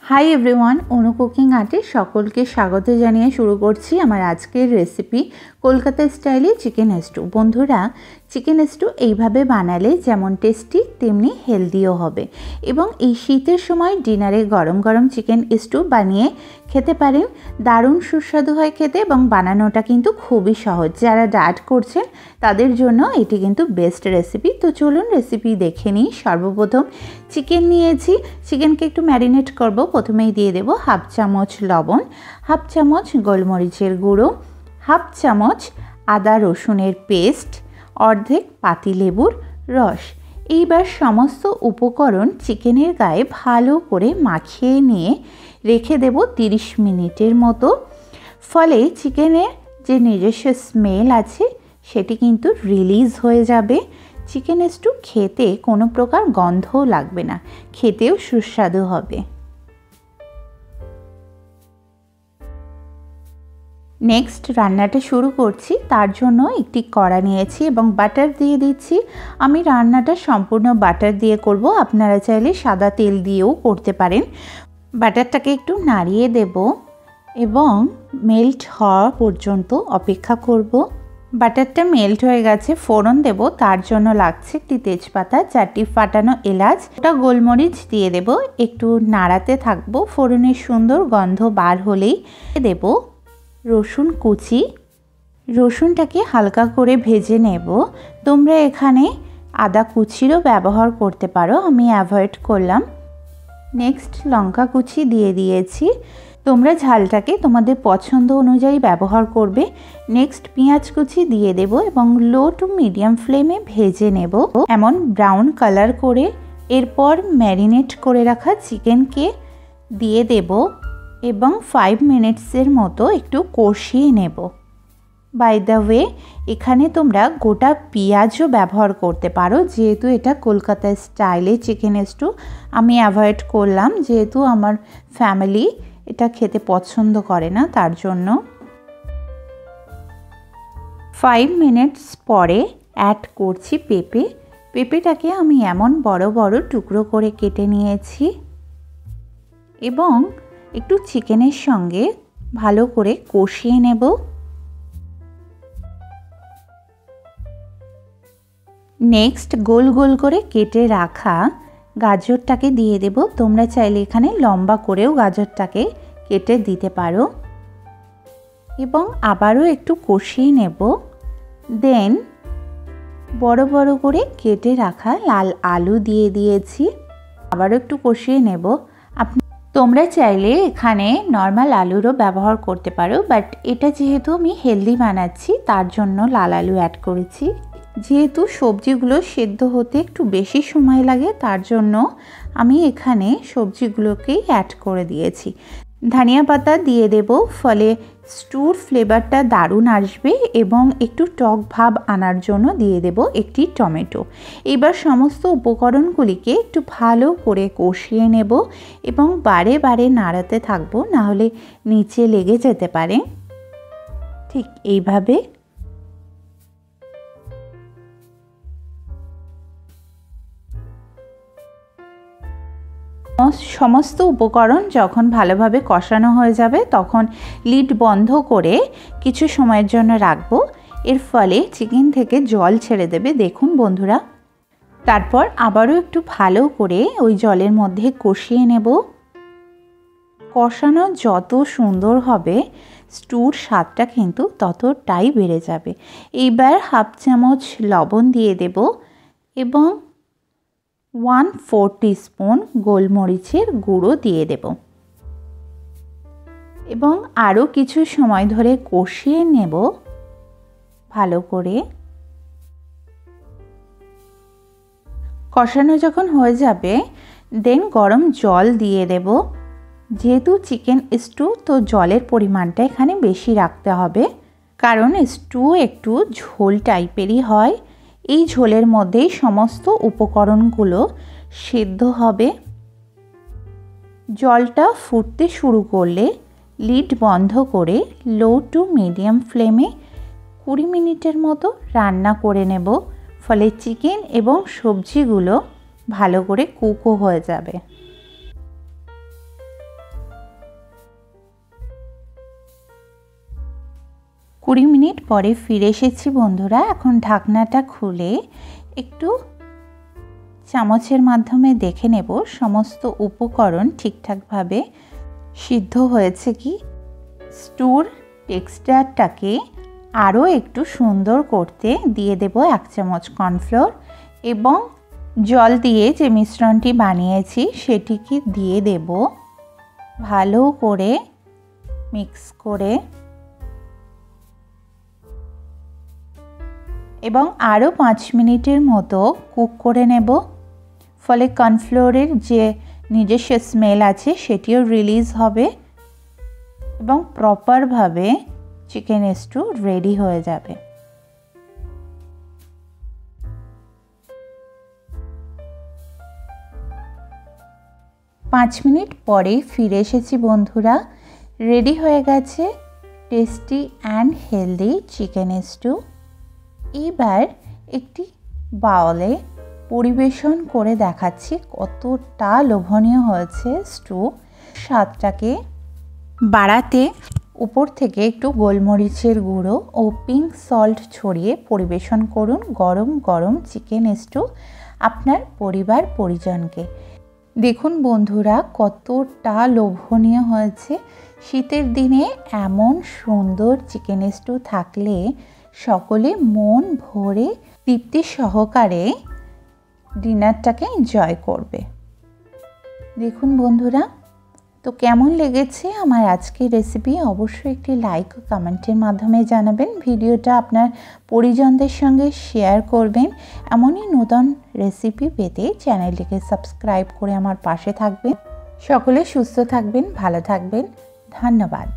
High everyone অনু cooking आर्टे सकलके स्वागत जानिए शुरू करছি আমার আজকের রেসিপি কলকাতা স্টাইলে চিকেন স্টু। বন্ধুরা চিকেন স্টু এইভাবে বানালে যেমন টেস্টি তেমনি হেলদিও হবে এবং এই শীতের সময় ডিনারে গরম গরম চিকেন স্টু বানিয়ে খেতে পারেন। দারুণ সুস্বাদু হয় খেতে এবং বানানোটা কিন্তু খুবই সহজ। যারা ডায়েট করছেন তাদের জন্য এটি কিন্তু বেস্ট রেসিপি। তো চলুন রেসিপি দেখে নিই। সর্বপ্রথম চিকেন নিয়েছি, চিকেনকে একটু ম্যারিনেট করব। প্রথমেই দিয়ে দেব হাফ চামচ লবণ, হাফ চামচ গোলমরিচের গুঁড়ো, হাফ চামচ আদা রসুনের পেস্ট, অর্ধেক পাতিলেবুর রস। এইবার সমস্ত উপকরণ চিকেনের গায়ে ভালো করে মাখিয়ে নিয়ে রেখে দেব 30 মিনিটের মতো। ফলে চিকেনের যে নিজস্ব স্মেল আছে সেটি কিন্তু রিলিজ হয়ে যাবে। চিকেন স্টু খেতে কোনো প্রকার গন্ধও লাগবে না, খেতেও সুস্বাদু হবে। নেক্সট রান্নাটা শুরু করছি। তার জন্য একটি কড়া নিয়েছি এবং বাটার দিয়ে দিচ্ছি। আমি রান্নাটা সম্পূর্ণ বাটার দিয়ে করব, আপনারা চাইলে সাদা তেল দিয়েও করতে পারেন। বাটারটাকে একটু নাড়িয়ে দেব এবং মেল্ট হওয়া পর্যন্ত অপেক্ষা করব। বাটারটা মেল্ট হয়ে গেছে, ফোড়ন দেব। তার জন্য লাগছে একটি তেজপাতা, 4টি ফাটানো এলাচ, ওটা গোলমরিচ দিয়ে দেব। একটু নাড়াতে থাকবো। ফোড়নের সুন্দর গন্ধ বার হলেই দেব রসুন কুচি। রসুনটাকে হালকা করে ভেজে নেব। তোমরা এখানে আদা কুচিরও ব্যবহার করতে পারো, আমি অ্যাভয়েড করলাম। নেক্সট লঙ্কা কুচি দিয়ে দিয়েছি। তোমরা ঝালটাকে তোমাদের পছন্দ অনুযায়ী ব্যবহার করবে। নেক্সট পেঁয়াজ কুচি দিয়ে দেব এবং লো টু মিডিয়াম ফ্লেমে ভেজে নেব এমন ব্রাউন কালার করে। এরপর ম্যারিনেট করে রাখা চিকেনকে দিয়ে দেব এবং 5 মিনিটসের মতো একটু কষিয়ে নেব। বাই দ্য ওয়ে, এখানে তোমরা গোটা পেঁয়াজও ব্যবহার করতে পারো, যেহেতু এটা কলকাতা স্টাইলে চিকেন স্টু। আমি অ্যাভয়েড করলাম যেহেতু আমার ফ্যামিলি এটা খেতে পছন্দ করে না, তার জন্য। 5 মিনিটস পরে অ্যাড করছি পেঁপে। পেঁপেটাকে আমি এমন বড় বড় টুকরো করে কেটে নিয়েছি এবং একটু চিকেনের সঙ্গে ভালো করে কষিয়ে নেব। নেক্সট গোল গোল করে কেটে রাখা গাজরটাকে দিয়ে দেব। তোমরা চাইলে এখানে লম্বা করেও গাজরটাকে কেটে দিতে পারো এবং আবারও একটু কষিয়ে নেব। দেন বড় বড় করে কেটে রাখা লাল আলু দিয়ে দিয়েছি, আবারও একটু কষিয়ে নেব। তোমরা চাইলে এখানে নর্মাল আলুরও ব্যবহার করতে পারো, বাট এটা যেহেতু আমি হেলদি বানাচ্ছি তার জন্য লাল আলু অ্যাড করেছি। যেহেতু সবজিগুলো সেদ্ধ হতে একটু বেশি সময় লাগে তার জন্য আমি এখানে সবজিগুলোকেই অ্যাড করে দিয়েছি। ধনিয়া পাতা দিয়ে দেব, ফলে স্টুর ফ্লেভারটা দারুণ আসবে এবং একটু টক ভাব আনার জন্য দিয়ে দেব একটি টমেটো। এবার সমস্ত উপকরণগুলিকে একটু ভালো করে কষিয়ে নেব এবং বারে বারে নাড়াতে থাকবো, নাহলে নিচে লেগে যেতে পারে। ঠিক এইভাবে। সমস্ত উপকরণ যখন ভালোভাবে কষানো হয়ে যাবে তখন লিড বন্ধ করে কিছু সময়ের জন্য রাখবো। এর ফলে চিকেন থেকে জল ছেড়ে দেবে, দেখুন বন্ধুরা। তারপর আবারও একটু ভালো করে ওই জলের মধ্যে কষিয়ে নেব। কষানো যত সুন্দর হবে স্টুর স্বাদটা কিন্তু ততটাই বেড়ে যাবে। এইবার হাফ চামচ লবণ দিয়ে দেব এবং 1/4 টিস্পুন গোলমরিচের গুঁড়ো দিয়ে দেব এবং আরও কিছু সময় ধরে কষিয়ে নেব ভালো করে। কষানো যখন হয়ে যাবে দেন গরম জল দিয়ে দেব। যেহেতু চিকেন স্টু, তো জলের পরিমাণটা এখানে বেশি রাখতে হবে, কারণ স্টু একটু ঝোল টাইপেরই হয়। এই ঝোলের মধ্যেই সমস্ত উপকরণগুলো সিদ্ধ হবে। জলটা ফুটতে শুরু করলে লিড বন্ধ করে লো টু মিডিয়াম ফ্লেমে 20 মিনিটের মতো রান্না করে নেব। ফলে চিকেন এবং সবজিগুলো ভালো করে কুকও হয়ে যাবে। 20 মিনিট পরে ফিরে এসেছি বন্ধুরা। এখন ঢাকনাটা খুলে একটু চামচের মাধ্যমে দেখে নেব সমস্ত উপকরণ ঠিকঠাকভাবে সিদ্ধ হয়েছে কি। স্টুর টেক্সচারটাকে আরও একটু সুন্দর করতে দিয়ে দেব 1 চামচ কর্নফ্লোর এবং জল দিয়ে যে মিশ্রণটি বানিয়েছি সেটিকে দিয়ে দেব। ভালো করে মিক্স করে এবং আরও 5 মিনিটের মতো কুক করে নেব। ফলে কর্নফ্লোরের যে নিজস্ব স্মেল আছে সেটিও রিলিজ হবে এবং প্রপারভাবে চিকেন স্টু রেডি হয়ে যাবে। পাঁচ মিনিট পরে ফিরে এসেছি বন্ধুরা। রেডি হয়ে গেছে tasty and healthy chicken stew. এবার একটি বাউলে পরিবেশন করে দেখাচ্ছি কতটা লোভনীয় হয়েছে স্টু। স্বাদটাকে বাড়াতে উপর থেকে একটু গোলমরিচের গুঁড়ো ও পিঙ্ক সল্ট ছড়িয়ে পরিবেশন করুন গরম গরম চিকেন স্টু আপনার পরিবার পরিজনকে। দেখুন বন্ধুরা কতটা লোভনীয় হয়েছে। শীতের দিনে এমন সুন্দর চিকেন স্টু থাকলে সকলে মন ভরে তৃপ্তি সহকারে ডিনারটাকে এনজয় করবে। দেখুন বন্ধুরা, তো কেমন লেগেছে আমার আজকের রেসিপি অবশ্যই একটি লাইক ও কমেন্টের মাধ্যমে জানাবেন। ভিডিওটা আপনার পরিজনদের সঙ্গে শেয়ার করবেন। এমনই নতুন রেসিপি পেতে চ্যানেলটিকে সাবস্ক্রাইব করে আমার পাশে থাকবেন। সকলে সুস্থ থাকবেন, ভালো থাকবেন। ধন্যবাদ।